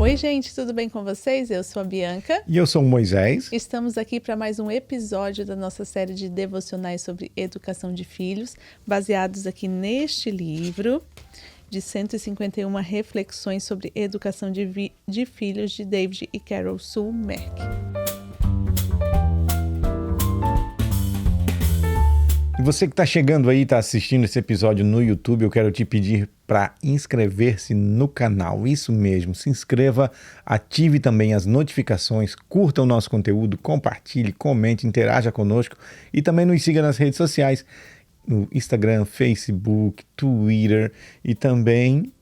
Oi, gente, tudo bem com vocês? Eu sou a Bianca. E eu sou o Moisés. Estamos aqui para mais um episódio da nossa série de devocionais sobre educação de filhos, baseados aqui neste livro de 151 reflexões sobre educação de filhos de David e Carol Sulmerk. E você que está chegando aí, está assistindo esse episódio no YouTube, eu quero te pedir para inscrever-se no canal. Isso mesmo, se inscreva, ative também as notificações, curta o nosso conteúdo, compartilhe, comente, interaja conosco e também nos siga nas redes sociais, no Instagram, Facebook, Twitter e também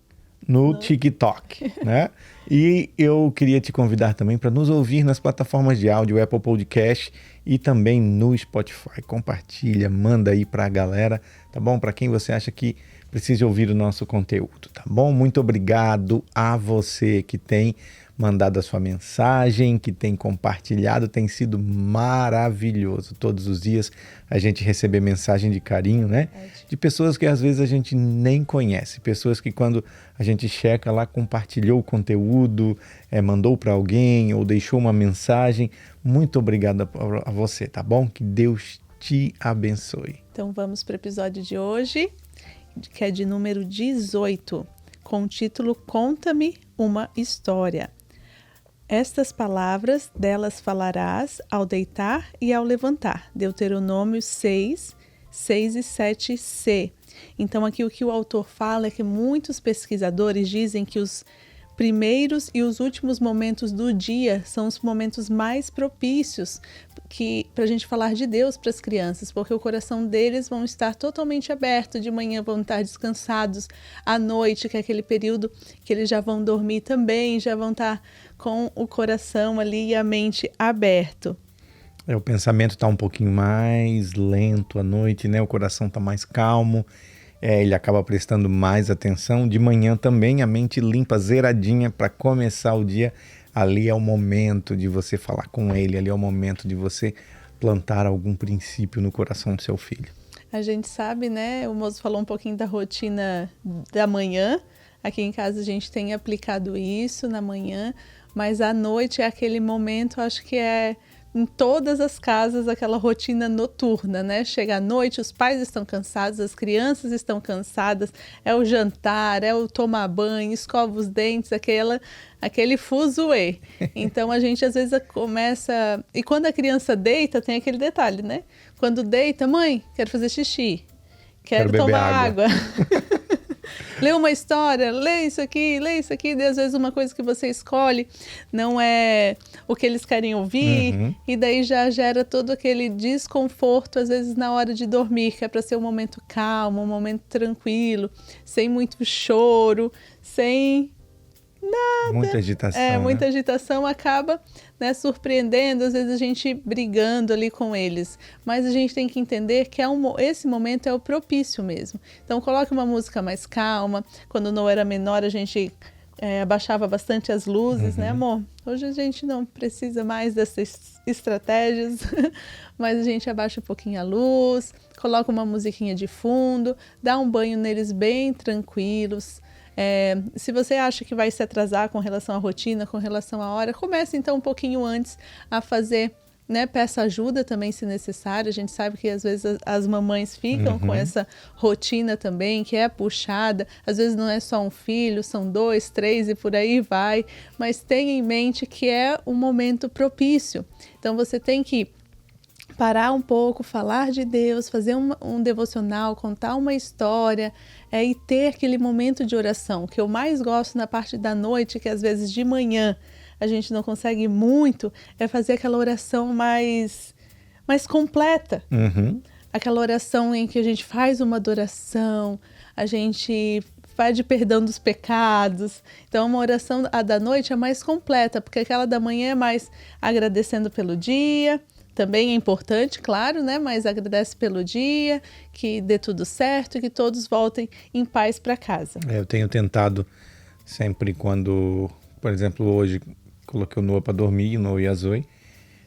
no TikTok, né? E eu queria te convidar também para nos ouvir nas plataformas de áudio, Apple Podcast e também no Spotify. Compartilha, manda aí para a galera, tá bom? Para quem você acha que precisa ouvir o nosso conteúdo, tá bom? Muito obrigado a você que tem mandado a sua mensagem, que tem compartilhado, tem sido maravilhoso. Todos os dias a gente recebe mensagem de carinho, né? De pessoas que às vezes a gente nem conhece, pessoas que quando a gente checa lá, compartilhou o conteúdo, mandou para alguém ou deixou uma mensagem. Muito obrigado a você, tá bom? Que Deus te abençoe. Então vamos para o episódio de hoje, que é de número 18, com o título Conta-me uma História. Estas palavras delas falarás ao deitar e ao levantar. Deuteronômio 6, 6 e 7c. Então aqui o que o autor fala é que muitos pesquisadores dizem que os primeiros e os últimos momentos do dia são os momentos mais propícios para a gente falar de Deus para as crianças, porque o coração deles vão estar totalmente aberto, de manhã vão estar descansados, à noite, que é aquele período que eles já vão dormir também, já vão estar com o coração ali e a mente aberto. O pensamento está um pouquinho mais lento à noite, né? O coração está mais calmo. Ele acaba prestando mais atenção. De manhã também a mente limpa, zeradinha para começar o dia. Ali é o momento de você falar com ele, ali é o momento de você plantar algum princípio no coração do seu filho. A gente sabe, né? O moço falou um pouquinho da rotina da manhã. Aqui em casa a gente tem aplicado isso na manhã, mas à noite é aquele momento, acho que é em todas as casas, aquela rotina noturna, né? Chega à noite, os pais estão cansados, as crianças estão cansadas, é o jantar, é o tomar banho, escova os dentes, aquele fuzuê. Então a gente às vezes começa... E quando a criança deita, tem aquele detalhe, né? Quando deita, mãe, quero fazer xixi, quero tomar água. Lê uma história, lê isso aqui, e às vezes uma coisa que você escolhe não é o que eles querem ouvir, e daí já gera todo aquele desconforto, às vezes na hora de dormir, que é para ser um momento calmo, um momento tranquilo, sem muito choro, sem nada. Muita agitação. Muita agitação acaba, né, surpreendendo, às vezes a gente brigando ali com eles. Mas a gente tem que entender que esse momento é o propício mesmo. Então coloque uma música mais calma. Quando o Noah era menor, a gente abaixava bastante as luzes, né, amor? Hoje a gente não precisa mais dessas estratégias, mas a gente abaixa um pouquinho a luz, coloca uma musiquinha de fundo, dá um banho neles bem tranquilos. Se você acha que vai se atrasar com relação à rotina, com relação à hora, comece então um pouquinho antes a fazer, né? Peça ajuda também se necessário. A gente sabe que às vezes as mamães ficam com essa rotina também, que é puxada. Às vezes não é só um filho, são 2, 3 e por aí vai. Mas tenha em mente que é um momento propício. Então você tem que parar um pouco, falar de Deus, fazer um devocional, contar uma história e ter aquele momento de oração, que eu mais gosto na parte da noite, que às vezes de manhã a gente não consegue muito, é fazer aquela oração mais completa. Aquela oração em que a gente faz uma adoração, a gente pede perdão dos pecados. Então uma oração da noite é mais completa, porque aquela da manhã é mais agradecendo pelo dia. Também é importante, claro, né? Mas agradece pelo dia, que dê tudo certo e que todos voltem em paz para casa. Eu tenho tentado sempre quando, por exemplo, hoje coloquei o Noah para dormir, o Noah e a Zoe,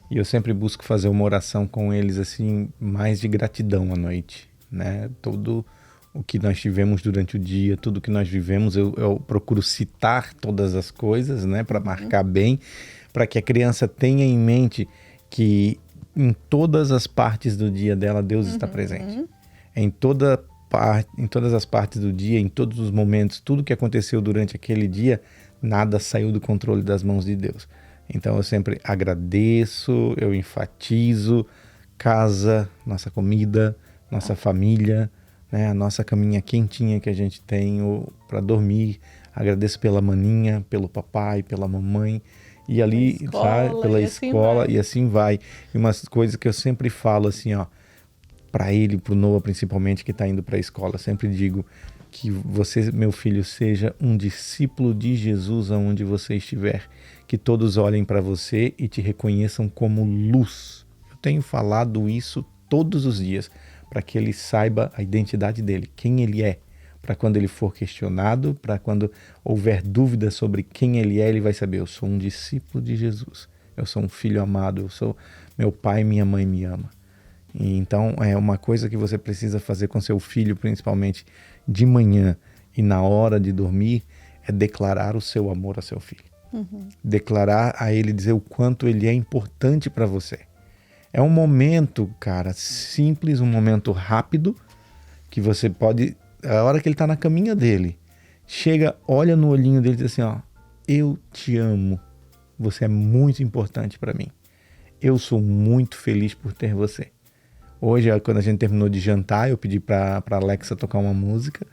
e eu sempre busco fazer uma oração com eles assim, mais de gratidão à noite, né? Todo o que nós tivemos durante o dia, tudo que nós vivemos. Eu procuro citar todas as coisas, né, para marcar bem, para que a criança tenha em mente que em todas as partes do dia dela, Deus está presente. Em todas as partes do dia, em todos os momentos, tudo que aconteceu durante aquele dia, nada saiu do controle das mãos de Deus. Então eu sempre agradeço, eu enfatizo casa, nossa comida, nossa família, né, a nossa caminha quentinha que a gente tem para dormir. Agradeço pela maninha, pelo papai, pela mamãe, e ali, sabe, pela escola, e assim vai. E umas coisas que eu sempre falo assim, ó, para ele, para o Noah principalmente, que está indo para a escola, sempre digo que você, meu filho, seja um discípulo de Jesus aonde você estiver, que todos olhem para você e te reconheçam como luz. Eu tenho falado isso todos os dias, para que ele saiba a identidade dele, quem ele é, para quando ele for questionado, para quando houver dúvida sobre quem ele é, ele vai saber, eu sou um discípulo de Jesus, eu sou um filho amado, eu sou, meu pai e minha mãe me amam. E então é uma coisa que você precisa fazer com seu filho, principalmente de manhã e na hora de dormir, é declarar o seu amor a seu filho. Declarar a ele, dizer o quanto ele é importante para você. É um momento, cara, simples, um momento rápido, que você pode, a hora que ele está na caminha dele, chega, olha no olhinho dele e diz assim, ó, eu te amo, você é muito importante para mim, eu sou muito feliz por ter você. Hoje, quando a gente terminou de jantar, eu pedi para Alexa tocar uma música,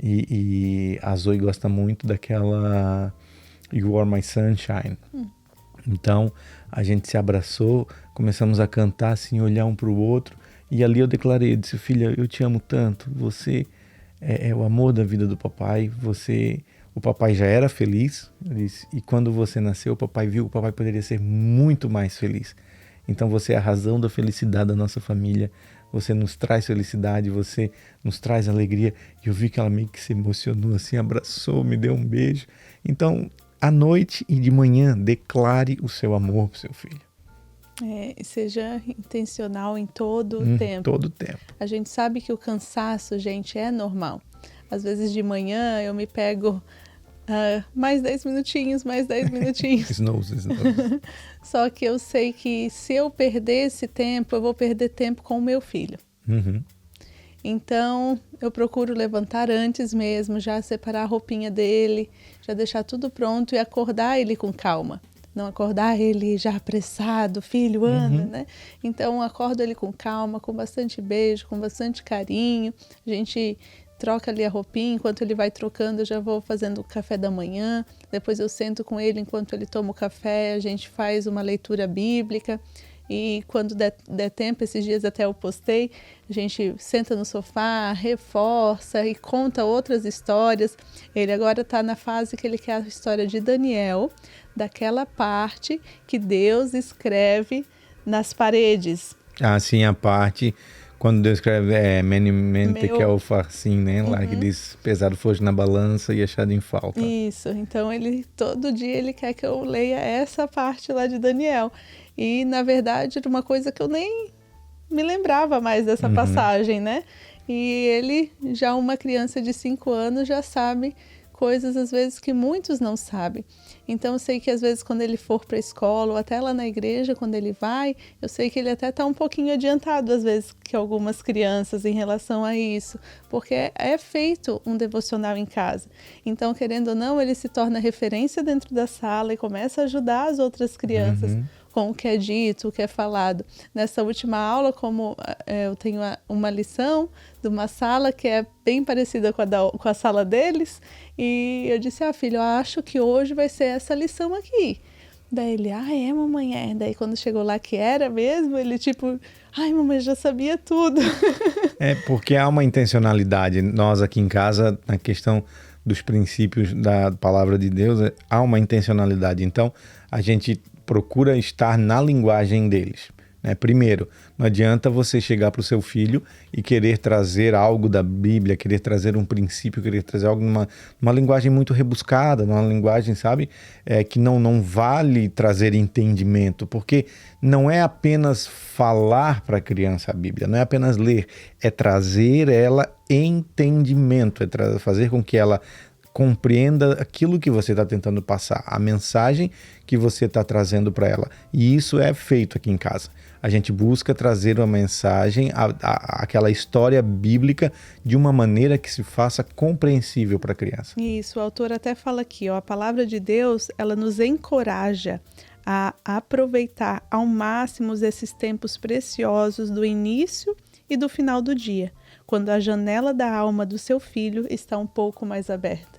e a Zoe gosta muito daquela You Are My Sunshine. Então, a gente se abraçou, começamos a cantar, assim, olhar um para o outro. E ali eu declarei, eu disse, filha, eu te amo tanto. Você é o amor da vida do papai. O papai já era feliz. Eu disse, e quando você nasceu, o papai viu que o papai poderia ser muito mais feliz. Então, você é a razão da felicidade da nossa família. Você nos traz felicidade, você nos traz alegria. E eu vi que ela meio que se emocionou, assim, abraçou, me deu um beijo. Então, à noite e de manhã, declare o seu amor para o seu filho. Seja intencional em todo o tempo. Todo o tempo. A gente sabe que o cansaço, gente, é normal. Às vezes de manhã eu me pego mais 10 minutinhos. Snooze. Só que eu sei que se eu perder esse tempo, eu vou perder tempo com o meu filho. Então, eu procuro levantar antes mesmo, já separar a roupinha dele, já deixar tudo pronto e acordar ele com calma. Não acordar ele já apressado, filho, anda, né? Então, acordo ele com calma, com bastante beijo, com bastante carinho. A gente troca ali a roupinha, enquanto ele vai trocando, eu já vou fazendo o café da manhã. Depois eu sento com ele enquanto ele toma o café, a gente faz uma leitura bíblica. E quando der tempo, esses dias até eu postei, a gente senta no sofá, reforça e conta outras histórias. Ele agora está na fase que ele quer a história de Daniel, daquela parte que Deus escreve nas paredes. Ah, sim, a parte quando Deus escreve mente que é o farsim, né? Lá que diz pesado foge na balança e achado em falta. Isso, então todo dia ele quer que eu leia essa parte lá de Daniel. E, na verdade, era uma coisa que eu nem me lembrava mais dessa passagem, né? E ele, já uma criança de 5 anos, já sabe coisas, às vezes, que muitos não sabem. Então, eu sei que, às vezes, quando ele for para a escola ou até lá na igreja, quando ele vai, eu sei que ele até está um pouquinho adiantado, às vezes, que algumas crianças em relação a isso, porque é feito um devocional em casa. Então, querendo ou não, ele se torna referência dentro da sala e começa a ajudar as outras crianças com o que é dito, o que é falado. Nessa última aula, como eu tenho uma lição de uma sala que é bem parecida com a sala deles, e eu disse, filho, eu acho que hoje vai ser essa lição aqui. Daí ele, é, mamãe, é. Daí quando chegou lá que era mesmo, ele tipo, mamãe, já sabia tudo. É porque há uma intencionalidade. Nós aqui em casa, na questão dos princípios da palavra de Deus, há uma intencionalidade. Então, a gente procura estar na linguagem deles. né? Primeiro, não adianta você chegar para o seu filho e querer trazer algo da Bíblia, querer trazer um princípio, querer trazer algo numa linguagem muito rebuscada, numa linguagem, sabe, que não vale trazer entendimento, porque não é apenas falar para a criança a Bíblia, não é apenas ler, é trazer ela entendimento, é fazer com que ela compreenda aquilo que você está tentando passar, a mensagem que você está trazendo para ela. E isso é feito aqui em casa. A gente busca trazer uma mensagem, aquela história bíblica, de uma maneira que se faça compreensível para a criança. Isso, o autor até fala aqui, ó, a palavra de Deus, ela nos encoraja a aproveitar ao máximo esses tempos preciosos do início e do final do dia, quando a janela da alma do seu filho está um pouco mais aberta.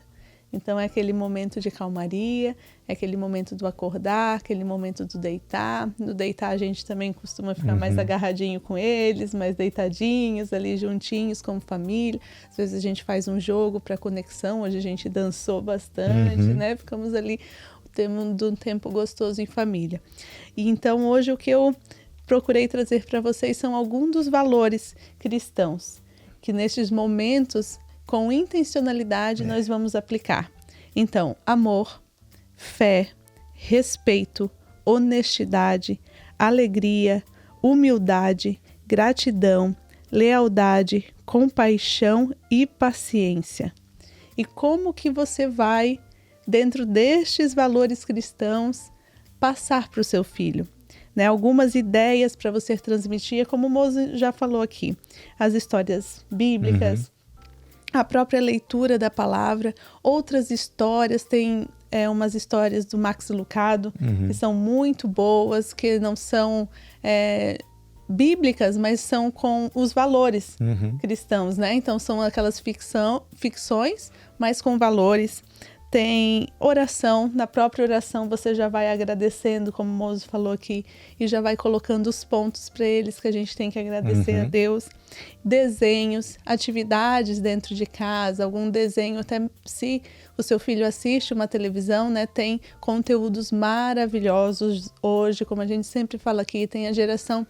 Então é aquele momento de calmaria, é aquele momento do acordar, aquele momento do deitar. No deitar a gente também costuma ficar mais agarradinho com eles, mais deitadinhos ali juntinhos como família. Às vezes a gente faz um jogo para conexão, hoje a gente dançou bastante, né? Ficamos ali tendo um tempo gostoso em família. E então hoje o que eu procurei trazer para vocês são alguns dos valores cristãos que nestes momentos, com intencionalidade, nós vamos aplicar. Então, amor, fé, respeito, honestidade, alegria, humildade, gratidão, lealdade, compaixão e paciência. E como que você vai, dentro destes valores cristãos, passar para o seu filho? Né, algumas ideias para você transmitir, como o Mozo já falou aqui, as histórias bíblicas, a própria leitura da palavra, outras histórias, tem umas histórias do Max Lucado, que são muito boas, que não são bíblicas, mas são com os valores cristãos, né? Então são aquelas ficções, mas com valores. Tem oração, na própria oração você já vai agradecendo, como o Mozo falou aqui, e já vai colocando os pontos para eles que a gente tem que agradecer a Deus. Desenhos, atividades dentro de casa, algum desenho, até se o seu filho assiste uma televisão, né, tem conteúdos maravilhosos hoje, como a gente sempre fala aqui, tem a geração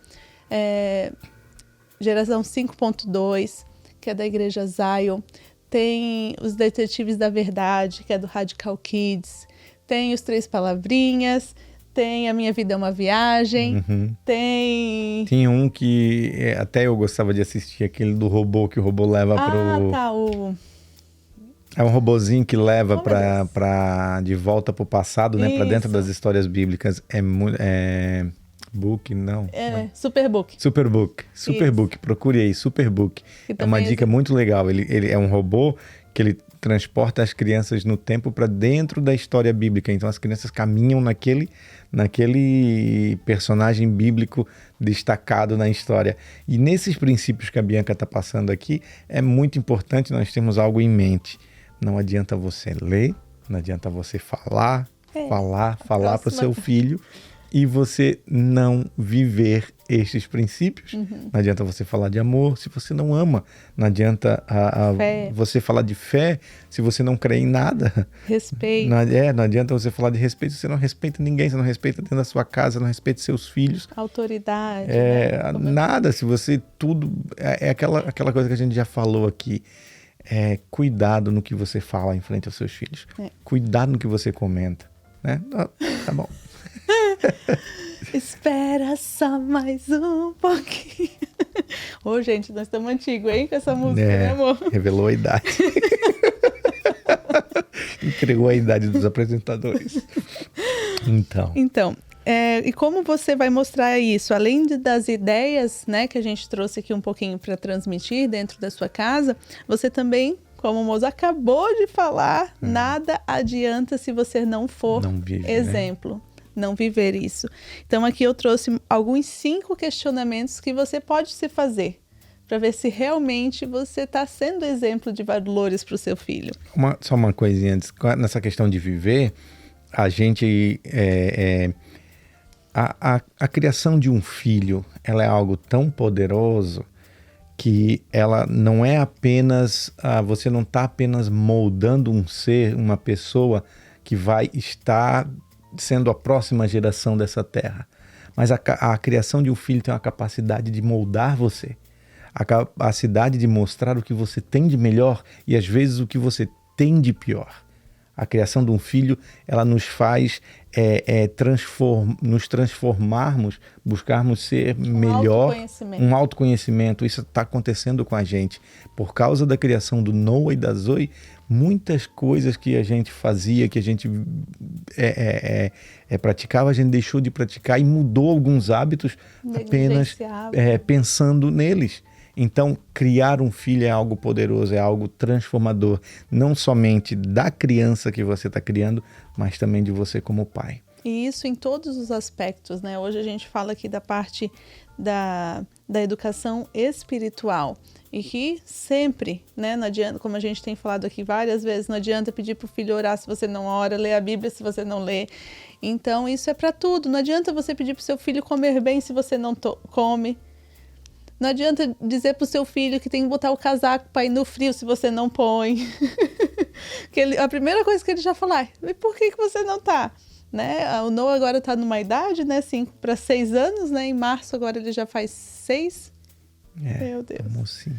5.2, que é da Igreja Zion. Tem os Detetives da Verdade, que é do Radical Kids. Tem os Três Palavrinhas. Tem A Minha Vida é uma Viagem. Tem... Tinha um que até eu gostava de assistir, aquele do robô, que o robô leva pro... tá, o... É um robozinho que leva de volta pro passado, né? Para dentro das histórias bíblicas. Book, não. Superbook. Superbook, procure aí, Superbook. É uma dica muito legal. Ele é um robô que ele transporta as crianças no tempo para dentro da história bíblica. Então as crianças caminham naquele personagem bíblico destacado na história. E nesses princípios que a Bianca está passando aqui, é muito importante nós termos algo em mente. Não adianta você ler, não adianta você falar para o seu filho e você não viver estes princípios. Não adianta você falar de amor se você não ama. Não adianta você falar de fé se você não crê em nada. Respeito. Não adianta você falar de respeito se você não respeita ninguém, se não respeita dentro da sua casa, não respeita seus filhos. Autoridade. Nada, se você tudo... É aquela coisa que a gente já falou aqui. Cuidado no que você fala em frente aos seus filhos. Cuidado no que você comenta. Né? Tá bom. Espera só mais um pouquinho. Ô, gente, nós estamos antigos, hein, com essa música, né, amor? Revelou a idade. Entregou a idade dos apresentadores. Então, e como você vai mostrar isso? Além das ideias, né, que a gente trouxe aqui um pouquinho para transmitir dentro da sua casa, você também, como o Mozo acabou de falar, nada adianta se você não for exemplo. Né? Não viver isso. Então aqui eu trouxe alguns 5 questionamentos que você pode se fazer para ver se realmente você está sendo exemplo de valores para o seu filho. Só uma coisinha antes, nessa questão de viver, a gente a criação de um filho, ela é algo tão poderoso que ela não é apenas, você não está apenas moldando um ser, uma pessoa que vai estar sendo a próxima geração dessa terra, mas a criação de um filho tem uma capacidade de moldar você, a capacidade de mostrar o que você tem de melhor e às vezes o que você tem de pior. A criação de um filho, ela nos faz nos transformarmos, buscarmos ser melhor, um autoconhecimento. Isso está acontecendo com a gente. Por causa da criação do Noah e da Zoe, muitas coisas que a gente fazia, que a gente praticava, a gente deixou de praticar e mudou alguns hábitos apenas pensando neles. Então, criar um filho é algo poderoso, é algo transformador, não somente da criança que você está criando, mas também de você como pai. E isso em todos os aspectos, né? Hoje a gente fala aqui da parte da educação espiritual. E que sempre, né, não adianta, como a gente tem falado aqui várias vezes, não adianta pedir para o filho orar se você não ora, ler a Bíblia se você não lê. Então, isso é para tudo. Não adianta você pedir para o seu filho comer bem se você não come. Não adianta dizer para o seu filho que tem que botar o casaco para ir no frio se você não põe. A primeira coisa que ele já fala é, por que você não tá? Né? O Noah agora está numa idade, né, 5 para 6 anos, né? Em março agora ele já faz 6. Meu Deus. Mocinho.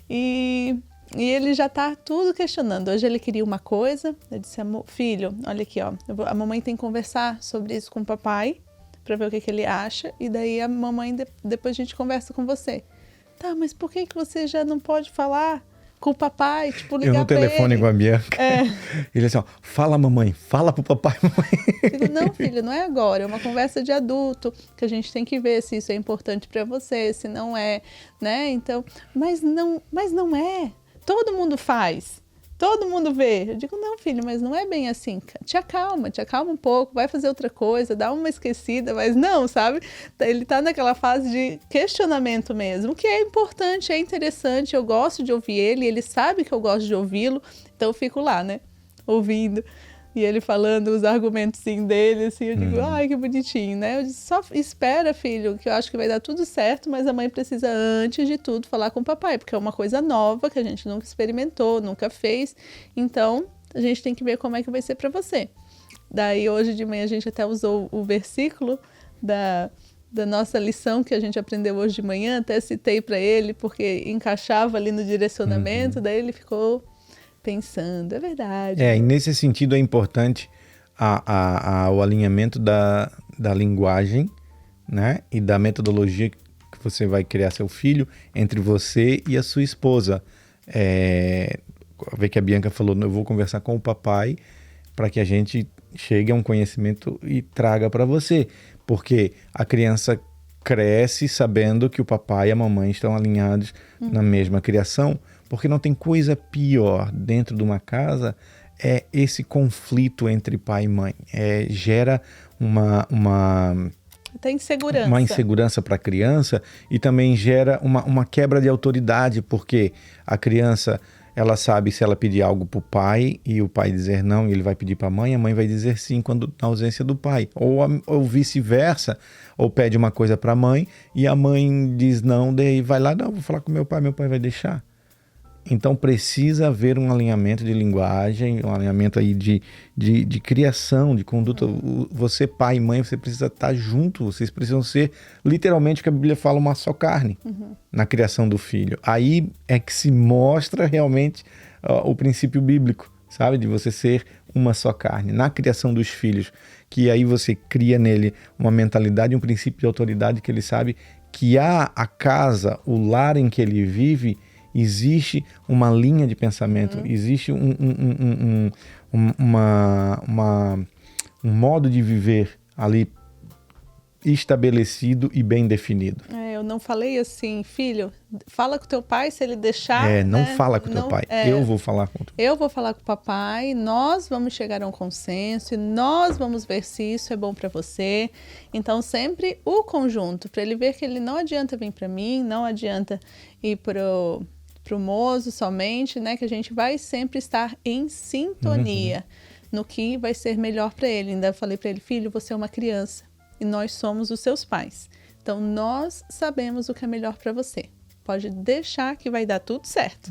E ele já está tudo questionando. Hoje ele queria uma coisa, eu disse, filho, olha aqui, ó, a mamãe tem que conversar sobre isso com o papai, para ver o que ele acha, e daí a mamãe, depois a gente conversa com você. Tá, mas por que você já não pode falar com o papai, tipo, ligar pra ele? Eu no telefone com a Bianca, ele assim, ó, fala mamãe, fala pro papai, mamãe. Eu digo, não filho, não é agora, é uma conversa de adulto, que a gente tem que ver se isso é importante para você, se não é, né, então, mas não é, todo mundo faz. Todo mundo vê. Eu digo, não, filho, mas não é bem assim. Te acalma um pouco, vai fazer outra coisa, dá uma esquecida, mas não, sabe? Ele tá naquela fase de questionamento mesmo, que é importante, é interessante, eu gosto de ouvir ele sabe que eu gosto de ouvi-lo, então eu fico lá, né, ouvindo. E ele falando os argumentos dele, assim, eu digo, ai, que bonitinho, né? Eu disse, só espera, filho, que eu acho que vai dar tudo certo, mas a mãe precisa, antes de tudo, falar com o papai, porque é uma coisa nova que a gente nunca experimentou, nunca fez, então a gente tem que ver como é que vai ser para você. Daí, hoje de manhã, a gente até usou o versículo da nossa lição que a gente aprendeu hoje de manhã, até citei para ele, porque encaixava ali no direcionamento, daí ele ficou pensando, é verdade. E nesse sentido é importante o alinhamento da linguagem, né, e da metodologia que você vai criar seu filho entre você e a sua esposa. Ver que a Bianca falou, eu vou conversar com o papai para que a gente chegue a um conhecimento e traga para você, porque a criança cresce sabendo que o papai e a mamãe estão alinhados na mesma criação. Porque não tem coisa pior dentro de uma casa, é esse conflito entre pai e mãe. Gera uma insegurança para a criança e também gera uma quebra de autoridade, porque a criança, ela sabe se ela pedir algo para o pai e o pai dizer não, e ele vai pedir para a mãe vai dizer sim quando na ausência do pai. Ou vice-versa, ou pede uma coisa para a mãe e a mãe diz não, daí vai lá, não, vou falar com meu pai vai deixar. Então precisa haver um alinhamento de linguagem, um alinhamento aí de criação, de conduta. Você, pai e mãe, você precisa estar junto, vocês precisam ser literalmente o que a Bíblia fala, uma só carne na criação do filho. Aí é que se mostra realmente o princípio bíblico, sabe? De você ser uma só carne. Na criação dos filhos, que aí você cria nele uma mentalidade, um princípio de autoridade que ele sabe que a casa, o lar em que ele vive, existe uma linha de pensamento, existe um modo de viver ali estabelecido e bem definido. Eu não falei assim, filho, fala com teu pai se ele deixar. Não fala com teu pai, eu vou falar com o teu pai. Eu vou falar com o papai, nós vamos chegar a um consenso e nós vamos ver se isso é bom para você. Então sempre o conjunto, para ele ver que ele não adianta vir para mim, não adianta ir pro moço somente, né? Que a gente vai sempre estar em sintonia no que vai ser melhor para ele. Ainda falei para ele, filho, você é uma criança e nós somos os seus pais. Então nós sabemos o que é melhor para você. Pode deixar que vai dar tudo certo.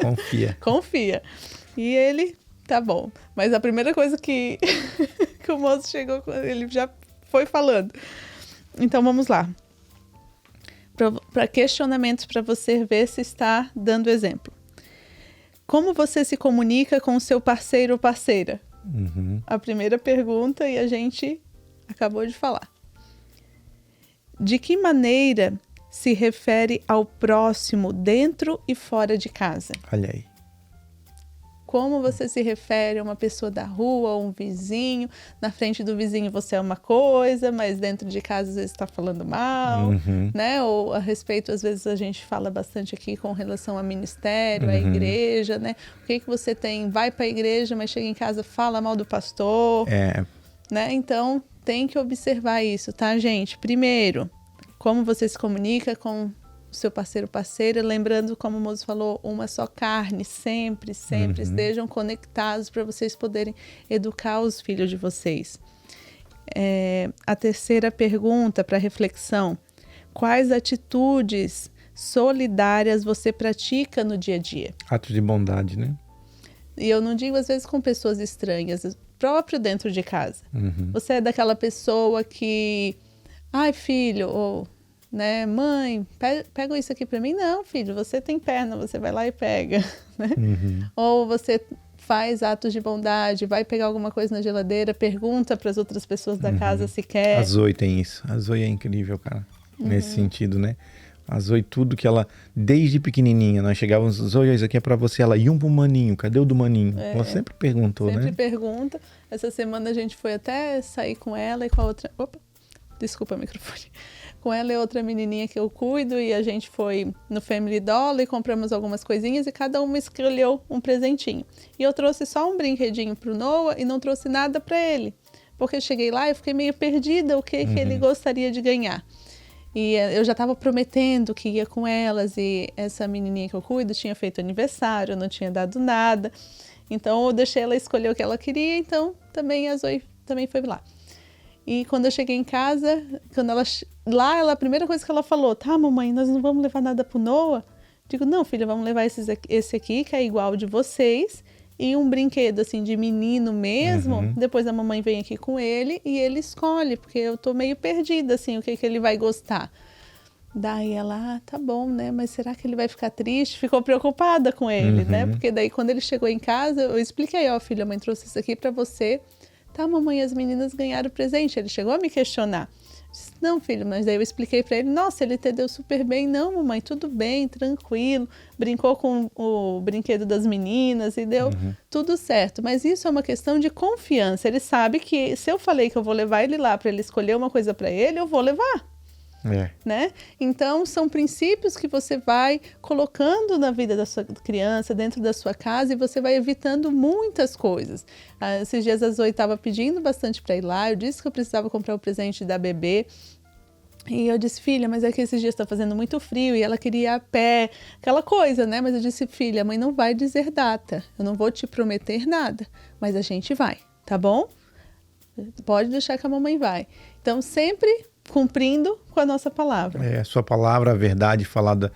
Confia. Confia. E ele, tá bom. Mas a primeira coisa que o moço chegou, ele já foi falando. Então vamos lá. Para questionamentos para você ver se está dando exemplo. Como você se comunica com o seu parceiro ou parceira? A primeira pergunta e a gente acabou de falar. De que maneira se refere ao próximo dentro e fora de casa? Olha aí. Como você se refere a uma pessoa da rua ou um vizinho? Na frente do vizinho você é uma coisa, mas dentro de casa às vezes está falando mal, né? Ou a respeito, às vezes a gente fala bastante aqui com relação ao ministério, à igreja, né? O que você tem? Vai para a igreja, mas chega em casa, fala mal do pastor, né? Então, tem que observar isso, tá, gente? Primeiro, como você se comunica com o seu parceiro ou parceira, lembrando, como o moço falou, uma só carne, sempre estejam conectados para vocês poderem educar os filhos de vocês. A terceira pergunta para reflexão: quais atitudes solidárias você pratica no dia a dia? Atos de bondade, né? E eu não digo às vezes com pessoas estranhas, próprio dentro de casa. Você é daquela pessoa que, ai filho, ou né, mãe, pega isso aqui para mim. Não, filho, você tem perna, você vai lá e pega, né? Ou você faz atos de bondade, vai pegar alguma coisa na geladeira, pergunta para as outras pessoas da casa se quer. A Zoe tem isso. A Zoe é incrível, cara, nesse sentido, né? A Zoe, tudo que ela, desde pequenininha, nós chegávamos, Zoe, isso aqui é pra você, ela, e um pro maninho, cadê o do maninho? Ela sempre perguntou, sempre né? Sempre pergunta. Essa semana a gente foi até sair com ela e com a outra... Opa, desculpa o microfone. Com ela e outra menininha que eu cuido, e a gente foi no Family Dollar e compramos algumas coisinhas e cada uma escolheu um presentinho. E eu trouxe só um brinquedinho pro Noah e não trouxe nada para ele, porque eu cheguei lá e fiquei meio perdida o que ele gostaria de ganhar. E eu já estava prometendo que ia com elas, e essa menininha que eu cuido tinha feito aniversário, não tinha dado nada. Então eu deixei ela escolher o que ela queria, então também a Zoe também foi lá. E quando eu cheguei em casa, a primeira coisa que ela falou: tá, mamãe, nós não vamos levar nada pro Noah? Digo, não, filha, vamos levar esse aqui, que é igual de vocês, e um brinquedo, assim, de menino mesmo. Depois a mamãe vem aqui com ele e ele escolhe, porque eu tô meio perdida, assim, o que ele vai gostar. Daí ela, tá bom, né, mas será que ele vai ficar triste? Ficou preocupada com ele, né, porque daí quando ele chegou em casa, eu expliquei, ó, filha, a mãe trouxe isso aqui pra você. Tá, mamãe, as meninas ganharam presente. Ele chegou a me questionar. Disse, não, filho, mas daí eu expliquei para ele, nossa, ele entendeu super bem. Não, mamãe, tudo bem, tranquilo. Brincou com o brinquedo das meninas e deu tudo certo. Mas isso é uma questão de confiança. Ele sabe que se eu falei que eu vou levar ele lá para ele escolher uma coisa para ele, eu vou levar. Né? Então, são princípios que você vai colocando na vida da sua criança, dentro da sua casa, e você vai evitando muitas coisas. Esses dias a Zoe estava pedindo bastante para ir lá, eu disse que eu precisava comprar o presente da bebê, e eu disse, filha, mas é que esses dias está fazendo muito frio, e ela queria ir a pé, aquela coisa, né? Mas eu disse, filha, a mãe não vai dizer data, eu não vou te prometer nada, mas a gente vai, tá bom? Pode deixar que a mamãe vai. Então, sempre cumprindo com a nossa palavra. A sua palavra, a verdade falada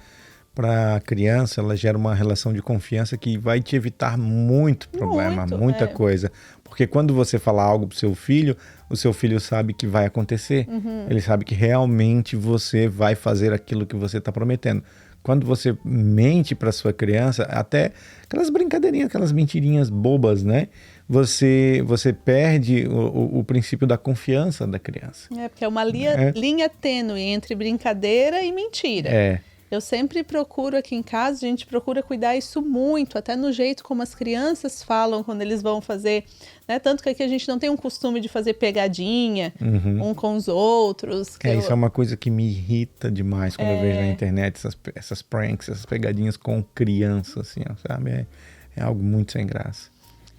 para a criança, ela gera uma relação de confiança que vai te evitar muito problema, muita coisa. Porque quando você falar algo para o seu filho sabe que vai acontecer. Ele sabe que realmente você vai fazer aquilo que você está prometendo. Quando você mente para sua criança, até aquelas brincadeirinhas, aquelas mentirinhas bobas, né? Você perde o princípio da confiança da criança. Porque é uma linha tênue entre brincadeira e mentira. Eu sempre procuro aqui em casa, a gente procura cuidar isso muito, até no jeito como as crianças falam quando eles vão fazer, né? Tanto que aqui a gente não tem um costume de fazer pegadinha um com os outros. Isso é uma coisa que me irrita demais quando eu vejo na internet essas pranks, essas pegadinhas com criança, assim, sabe? É algo muito sem graça.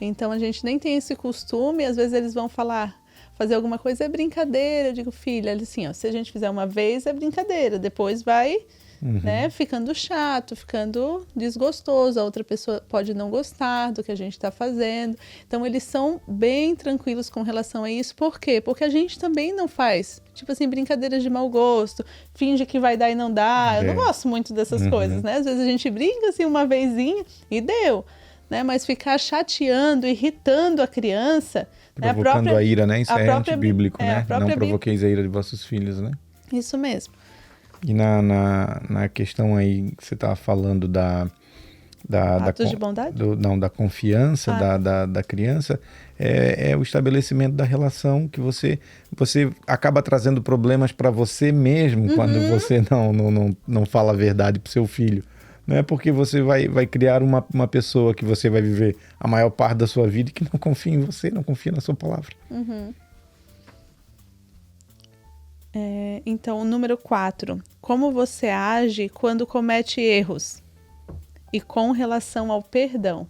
Então a gente nem tem esse costume, às vezes eles vão fazer alguma coisa, é brincadeira. Eu digo, filha, assim, ó, se a gente fizer uma vez é brincadeira, depois vai... né, ficando chato, ficando desgostoso, a outra pessoa pode não gostar do que a gente está fazendo. Então eles são bem tranquilos com relação a isso. Por quê? Porque a gente também não faz, tipo assim, brincadeiras de mau gosto, finge que vai dar e não dá. Eu não gosto muito dessas coisas, né? Às vezes a gente brinca assim uma vezinha e deu, né? Mas ficar chateando, irritando a criança, provocando a ira, né? Isso é antibíblico, né? Não provoqueis a ira de vossos filhos, né? Isso mesmo. E na questão aí que você estava falando Atos de bondade? Da confiança da criança, é o estabelecimento da relação que você acaba trazendo problemas para você mesmo quando você não fala a verdade para o seu filho. Não é porque você vai criar uma pessoa que você vai viver a maior parte da sua vida e que não confia em você, não confia na sua palavra. Então, número 4. Como você age quando comete erros? E com relação ao perdão.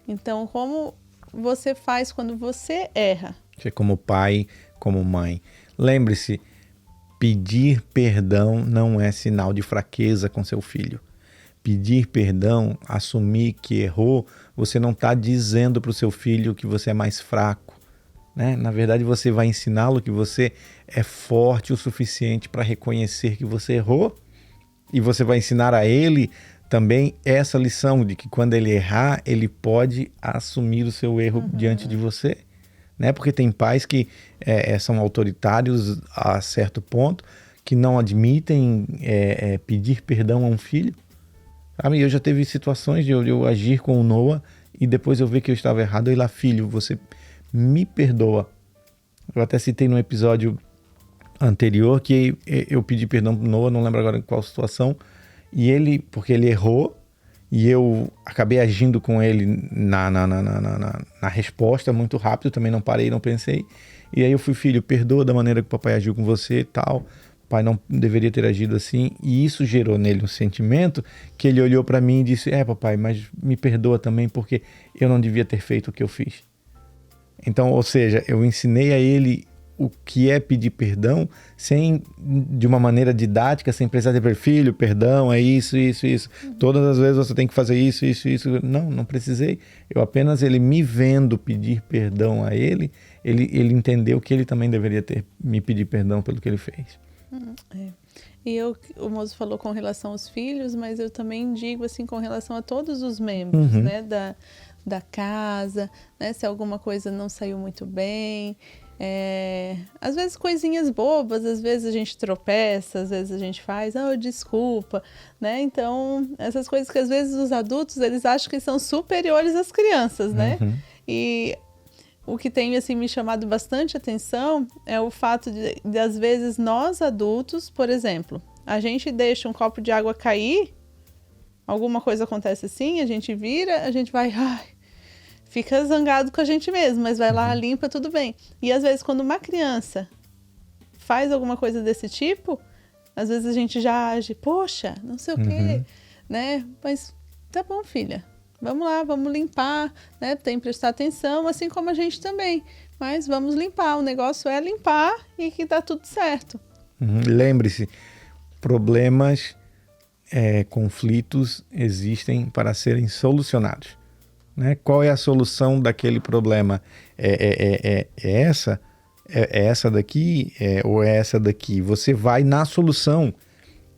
Então, como você faz quando você erra? Você como pai, como mãe. Lembre-se, pedir perdão não é sinal de fraqueza com seu filho. Pedir perdão, assumir que errou, você não está dizendo para o seu filho que você é mais fraco. Né? Na verdade, você vai ensiná-lo que você é forte o suficiente para reconhecer que você errou. E você vai ensinar a ele também essa lição de que quando ele errar, ele pode assumir o seu erro diante de você. Né? Porque tem pais que são autoritários a certo ponto, que não admitem pedir perdão a um filho. Sabe? Eu já teve situações de eu agir com o Noah e depois eu ver que eu estava errado. Eu ir lá, filho, você me perdoa. Eu até citei no episódio anterior que eu pedi perdão pro Noah, não lembro agora em qual situação, e ele, porque ele errou, e eu acabei agindo com ele na resposta muito rápido, também não parei, não pensei, e aí eu fui, filho, perdoa da maneira que o papai agiu com você e tal, o pai não deveria ter agido assim, e isso gerou nele um sentimento que ele olhou para mim e disse, papai, mas me perdoa também porque eu não devia ter feito o que eu fiz. Então, ou seja, eu ensinei a ele o que é pedir perdão de uma maneira didática, sem precisar dizer, filho, perdão, é isso. Todas as vezes você tem que fazer isso. Não precisei. Eu apenas, ele me vendo pedir perdão a ele entendeu que ele também deveria me pedir perdão pelo que ele fez. E o Mozo falou com relação aos filhos, mas eu também digo assim com relação a todos os membros, né, da casa, né, se alguma coisa não saiu muito bem, às vezes coisinhas bobas, às vezes a gente tropeça, às vezes a gente faz, desculpa, né, então essas coisas que às vezes os adultos, eles acham que são superiores às crianças, né, e o que tem assim, me chamado bastante atenção é o fato de às vezes nós adultos, por exemplo, a gente deixa um copo de água cair, alguma coisa acontece assim, a gente vira, a gente vai, fica zangado com a gente mesmo, mas vai lá, limpa, tudo bem. E às vezes quando uma criança faz alguma coisa desse tipo, às vezes a gente já age, poxa, não sei o quê, né? Mas tá bom, filha, vamos lá, vamos limpar, né? Tem que prestar atenção, assim como a gente também. Mas vamos limpar, o negócio é limpar e que tá tudo certo. Lembre-se, problemas, conflitos existem para serem solucionados. Né? Qual é a solução daquele problema? É essa daqui ou é essa daqui? Você vai na solução.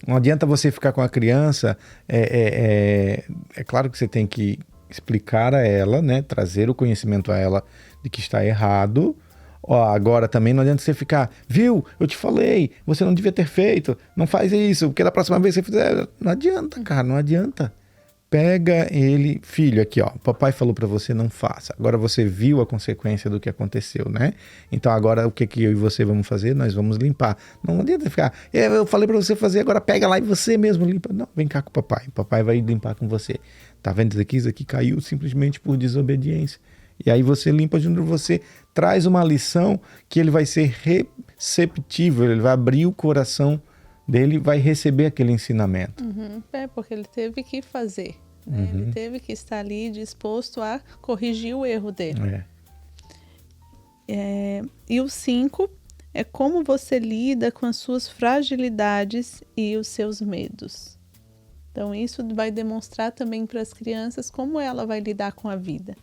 Não adianta você ficar com a criança. É claro que você tem que explicar a ela, né? Trazer o conhecimento a ela de que está errado. Agora também não adianta você ficar, viu? Eu te falei, você não devia ter feito. Não faz isso, porque da próxima vez você fizer. Não adianta, cara, não adianta. Pega ele, filho, aqui, papai falou para você, não faça. Agora você viu a consequência do que aconteceu, né? Então agora o que eu e você vamos fazer? Nós vamos limpar. Não adianta ficar, eu falei para você fazer, agora pega lá e você mesmo limpa. Não, vem cá com o papai. O papai vai limpar com você. Tá vendo isso aqui caiu simplesmente por desobediência. E aí você limpa junto, você traz uma lição que ele vai ser receptível, ele vai abrir o coração dele, vai receber aquele ensinamento. Porque ele teve que fazer, né? Ele teve que estar ali disposto a corrigir o erro dele. E o 5 é como você lida com as suas fragilidades e os seus medos. Então isso vai demonstrar também para as crianças como ela vai lidar com a vida.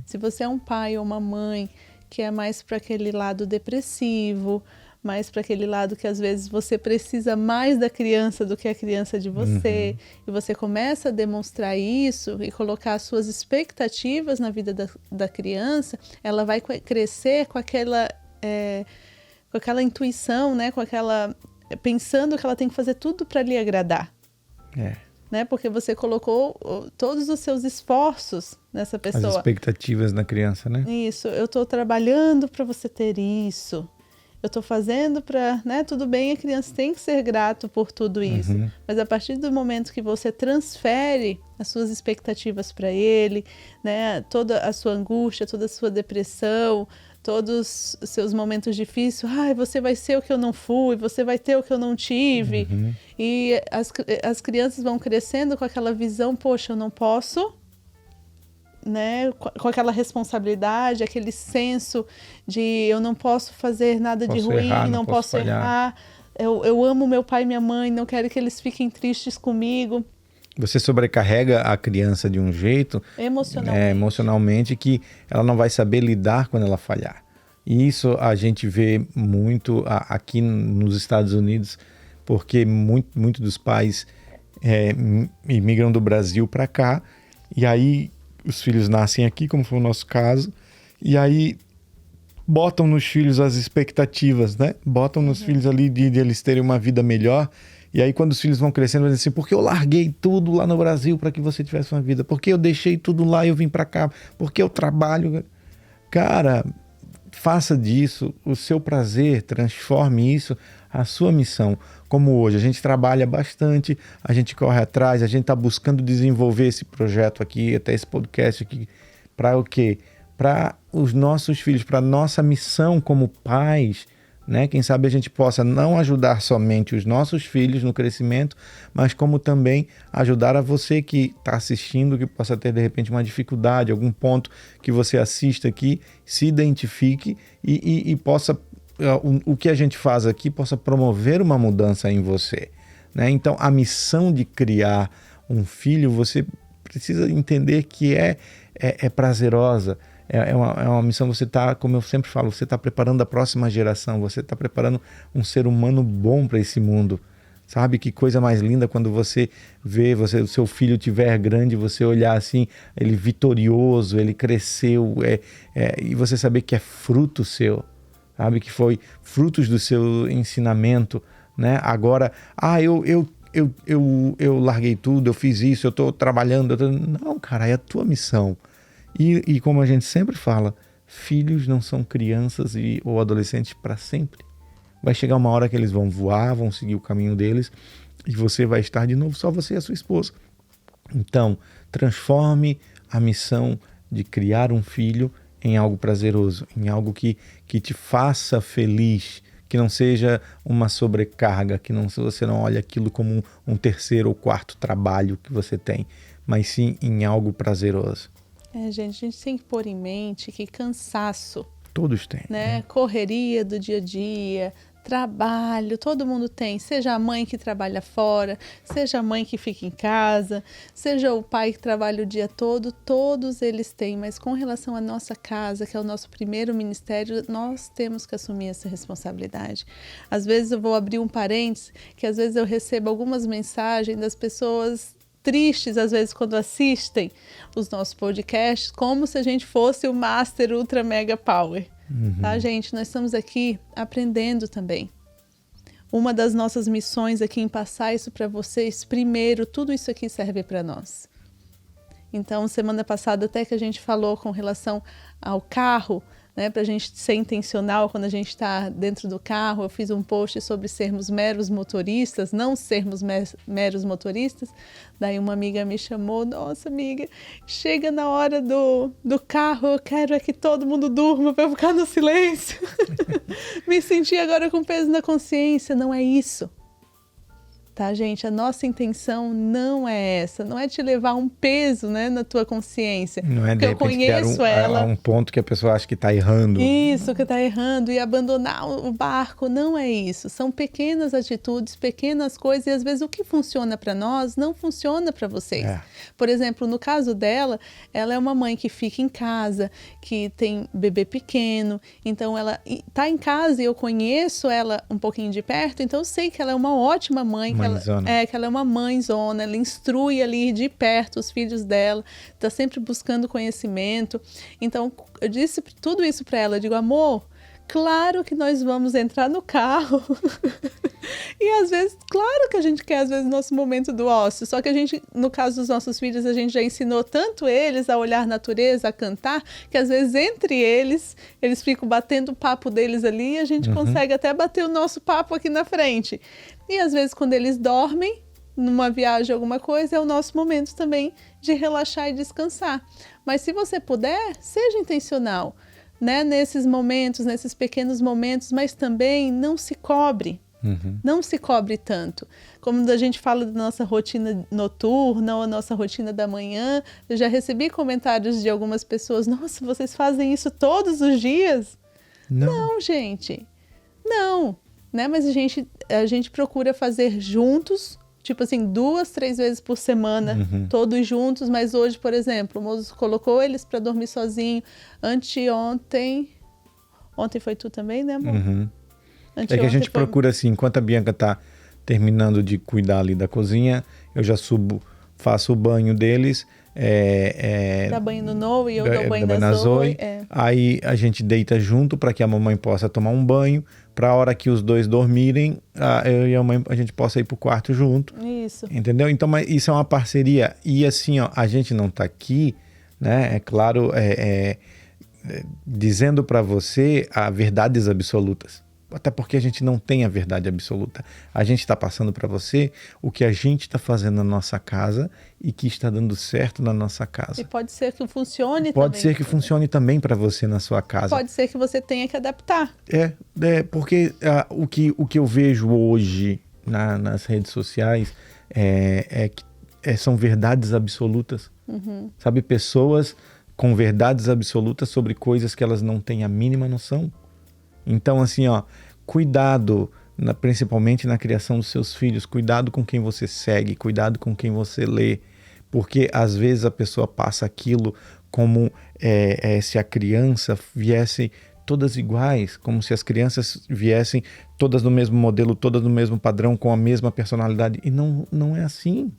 Se você é um pai ou uma mãe que é mais para aquele lado depressivo, mais para aquele lado que às vezes você precisa mais da criança do que a criança de você, e você começa a demonstrar isso e colocar as suas expectativas na vida da criança, ela vai crescer com com aquela intuição, né? Pensando que ela tem que fazer tudo para lhe agradar. Né? Porque você colocou todos os seus esforços nessa pessoa. As expectativas na criança, né? Isso, eu estou trabalhando para você ter isso. Eu estou fazendo para, né? Tudo bem, a criança tem que ser grato por tudo isso. Mas a partir do momento que você transfere as suas expectativas para ele, né? Toda a sua angústia, toda a sua depressão, todos os seus momentos difíceis, você vai ser o que eu não fui, você vai ter o que eu não tive. E as crianças vão crescendo com aquela visão, poxa, eu não posso, né? Com aquela responsabilidade, aquele senso de eu não posso fazer nada de ruim, não posso errar. Eu amo meu pai e minha mãe, não quero que eles fiquem tristes comigo. Você sobrecarrega a criança de um jeito emocionalmente que ela não vai saber lidar quando ela falhar. E isso a gente vê muito aqui nos Estados Unidos, porque muito dos pais imigram do Brasil para cá, e aí os filhos nascem aqui, como foi o nosso caso, e aí botam nos filhos as expectativas, né? Botam nos filhos ali de eles terem uma vida melhor. E aí quando os filhos vão crescendo, eles dizem assim, porque eu larguei tudo lá no Brasil para que você tivesse uma vida? Porque eu deixei tudo lá e eu vim para cá? Porque eu trabalho? Cara, faça disso o seu prazer, transforme isso a sua missão. Como hoje, a gente trabalha bastante, a gente corre atrás, a gente está buscando desenvolver esse projeto aqui, até esse podcast aqui, para o quê? Para os nossos filhos, para a nossa missão como pais, né? Quem sabe a gente possa não ajudar somente os nossos filhos no crescimento, mas como também ajudar a você que está assistindo, que possa ter de repente uma dificuldade, algum ponto que você assista aqui, se identifique e possa, o que a gente faz aqui possa promover uma mudança em você, né? Então a missão de criar um filho, você precisa entender que é prazerosa. É uma missão, você está, como eu sempre falo, você está preparando a próxima geração, você está preparando um ser humano bom para esse mundo. Sabe que coisa mais linda quando você vê, o seu filho tiver grande, você olhar assim, ele vitorioso, ele cresceu, e você saber que é fruto seu, sabe, que foi frutos do seu ensinamento, né? Agora, eu larguei tudo, eu fiz isso, eu estou trabalhando. Não, cara, é a tua missão. E como a gente sempre fala, filhos não são crianças ou adolescentes para sempre. Vai chegar uma hora que eles vão voar, vão seguir o caminho deles e você vai estar de novo só você e a sua esposa. Então, transforme a missão de criar um filho em algo prazeroso, em algo que te faça feliz, que não seja uma sobrecarga, que você não olhe aquilo como um terceiro ou quarto trabalho que você tem, mas sim em algo prazeroso. Gente, a gente tem que pôr em mente que cansaço, todos têm, né? Correria do dia a dia, trabalho, todo mundo tem, seja a mãe que trabalha fora, seja a mãe que fica em casa, seja o pai que trabalha o dia todo, todos eles têm, mas com relação à nossa casa, que é o nosso primeiro ministério, nós temos que assumir essa responsabilidade. Às vezes eu vou abrir um parênteses, que às vezes eu recebo algumas mensagens das pessoas tristes, às vezes, quando assistem os nossos podcasts, como se a gente fosse o Master Ultra Mega Power. Tá, gente? Nós estamos aqui aprendendo também. Uma das nossas missões aqui em passar isso para vocês, primeiro, tudo isso aqui serve para nós. Então, semana passada até que a gente falou com relação ao carro, né, para a gente ser intencional quando a gente está dentro do carro, eu fiz um post sobre sermos meros motoristas, não sermos meros motoristas. Daí uma amiga me chamou, nossa amiga, chega na hora do carro, eu quero que todo mundo durma para eu ficar no silêncio. Me senti agora com peso na consciência, não é isso. Tá, gente? A nossa intenção não é essa, não é te levar um peso, né, na tua consciência. Não é de repente conheço ela um ponto que a pessoa acha que está errando. Isso, que está errando e abandonar o barco, não é isso. São pequenas atitudes, pequenas coisas e às vezes o que funciona para nós não funciona para vocês. Por exemplo, no caso dela, ela é uma mãe que fica em casa, que tem bebê pequeno, então ela está em casa e eu conheço ela um pouquinho de perto, então eu sei que ela é uma ótima mãe, que ela é uma mãezona, ela instrui ali de perto os filhos dela, está sempre buscando conhecimento. Então, eu disse tudo isso para ela, eu digo, amor, Claro que nós vamos entrar no carro e às vezes, claro que a gente quer às vezes nosso momento do ócio, só que a gente, no caso dos nossos filhos, a gente já ensinou tanto eles a olhar a natureza, a cantar, que às vezes entre eles ficam batendo o papo deles ali e a gente consegue até bater o nosso papo aqui na frente. E às vezes quando eles dormem, numa viagem, alguma coisa, é o nosso momento também de relaxar e descansar. Mas se você puder, seja intencional, né? Nesses momentos, nesses pequenos momentos, mas também não se cobre. Não se cobre tanto. Como a gente fala da nossa rotina noturna ou a nossa rotina da manhã, eu já recebi comentários de algumas pessoas, nossa, vocês fazem isso todos os dias? Não, gente. Não. Né? Mas a gente procura fazer juntos, tipo assim, 2, 3 vezes por semana, todos juntos, mas hoje, por exemplo, o moço colocou eles para dormir sozinho. Ontem foi tu também, né, amor? É que a gente procura assim, enquanto a Bianca tá terminando de cuidar ali da cozinha, eu já subo, faço o banho deles. Dá banho no Noah e eu dou banho na Zoe. Aí a gente deita junto para que a mamãe possa tomar um banho, para a hora que os dois dormirem, eu e a mãe, a gente possa ir pro quarto junto. Isso. Entendeu? Então, mas isso é uma parceria. E assim, ó, a gente não tá aqui, né? É claro, dizendo para você verdades absolutas. Até porque a gente não tem a verdade absoluta. A gente está passando para você o que a gente está fazendo na nossa casa e que está dando certo na nossa casa. E pode ser que funcione também. Pode ser que funcione também para você na sua casa. Pode ser que você tenha que adaptar. Porque o que eu vejo hoje nas redes sociais são verdades absolutas. Sabe, pessoas com verdades absolutas sobre coisas que elas não têm a mínima noção. Então, assim, ó, cuidado, principalmente na criação dos seus filhos, cuidado com quem você segue, cuidado com quem você lê, porque às vezes a pessoa passa aquilo como se a criança viesse todas iguais, como se as crianças viessem todas no mesmo modelo, todas no mesmo padrão, com a mesma personalidade, e não é assim,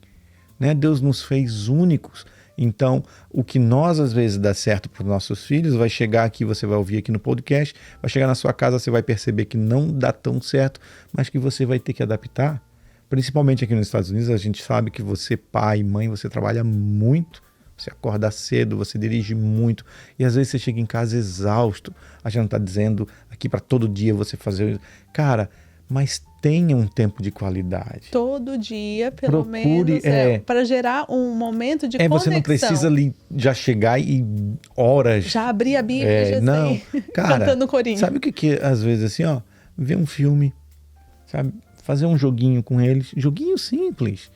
né? Deus nos fez únicos. Então, o que nós às vezes dá certo para os nossos filhos, vai chegar aqui, você vai ouvir aqui no podcast, vai chegar na sua casa, você vai perceber que não dá tão certo, mas que você vai ter que adaptar. Principalmente aqui nos Estados Unidos, a gente sabe que você, pai, mãe, você trabalha muito, você acorda cedo, você dirige muito, e às vezes você chega em casa exausto. A gente não está dizendo aqui para todo dia você fazer... Cara, mas tenha um tempo de qualidade. Todo dia, pelo menos, para gerar um momento de conexão. Você não precisa ali já chegar e horas... Já abrir a Bíblia, não, cara, cantando corinho. Sabe o que às vezes assim, ó, ver um filme, sabe, fazer um joguinho com eles, joguinho simples.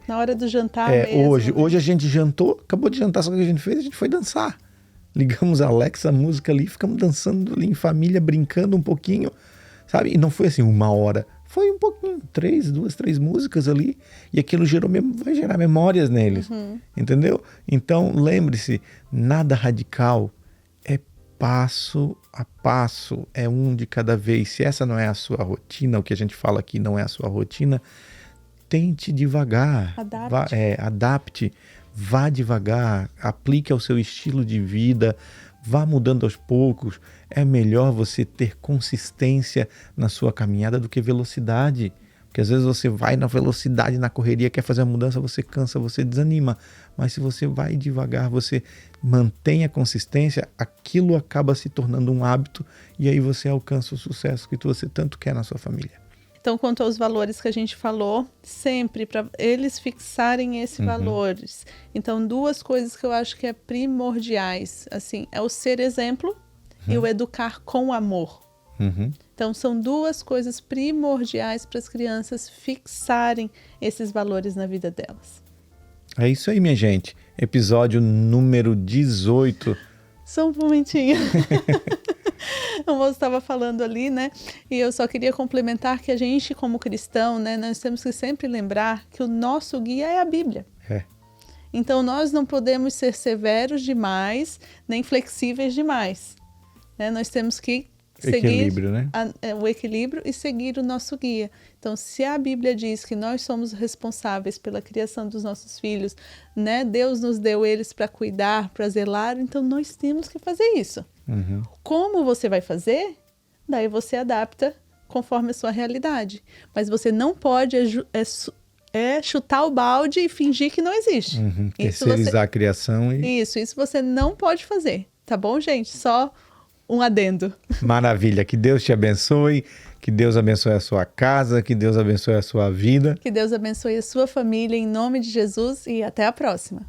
Na hora do jantar mesmo. Hoje a gente jantou, acabou de jantar, só que a gente fez, a gente foi dançar. Ligamos a Alexa, a música ali, ficamos dançando ali em família, brincando um pouquinho. Sabe? E não foi assim 1 hora, foi um pouquinho, 2, 3 músicas ali, e aquilo vai gerar memórias neles, entendeu? Então, lembre-se, nada radical, é passo a passo, é um de cada vez. Se essa não é a sua rotina, o que a gente fala aqui não é a sua rotina, tente devagar, adapte, vá devagar, aplique ao seu estilo de vida, vá mudando aos poucos. É melhor você ter consistência na sua caminhada do que velocidade. Porque às vezes você vai na velocidade, na correria, quer fazer a mudança, você cansa, você desanima. Mas se você vai devagar, você mantém a consistência, aquilo acaba se tornando um hábito e aí você alcança o sucesso que você tanto quer na sua família. Então, quanto aos valores que a gente falou, sempre para eles fixarem esses valores. Então, 2 coisas que eu acho que é primordiais, assim, é o ser exemplo e o educar com amor. Então, são 2 coisas primordiais para as crianças fixarem esses valores na vida delas. É isso aí, minha gente. Episódio número 18. Só um momentinho. O moço estava falando ali, né? E eu só queria complementar que a gente, como cristão, né, nós temos que sempre lembrar que o nosso guia é a Bíblia. Então, nós não podemos ser severos demais, nem flexíveis demais. Né? Nós temos que equilíbrio, né? O equilíbrio e seguir o nosso guia. Então, se a Bíblia diz que nós somos responsáveis pela criação dos nossos filhos, né? Deus nos deu eles para cuidar, para zelar, então nós temos que fazer isso. Uhum. Como você vai fazer? Daí você adapta conforme a sua realidade. Mas você não pode chutar o balde e fingir que não existe. Uhum. Terceirizar a criação. Isso você não pode fazer. Tá bom, gente? Só um adendo. Maravilha. Que Deus te abençoe. Que Deus abençoe a sua casa. Que Deus abençoe a sua vida. Que Deus abençoe a sua família em nome de Jesus e até a próxima.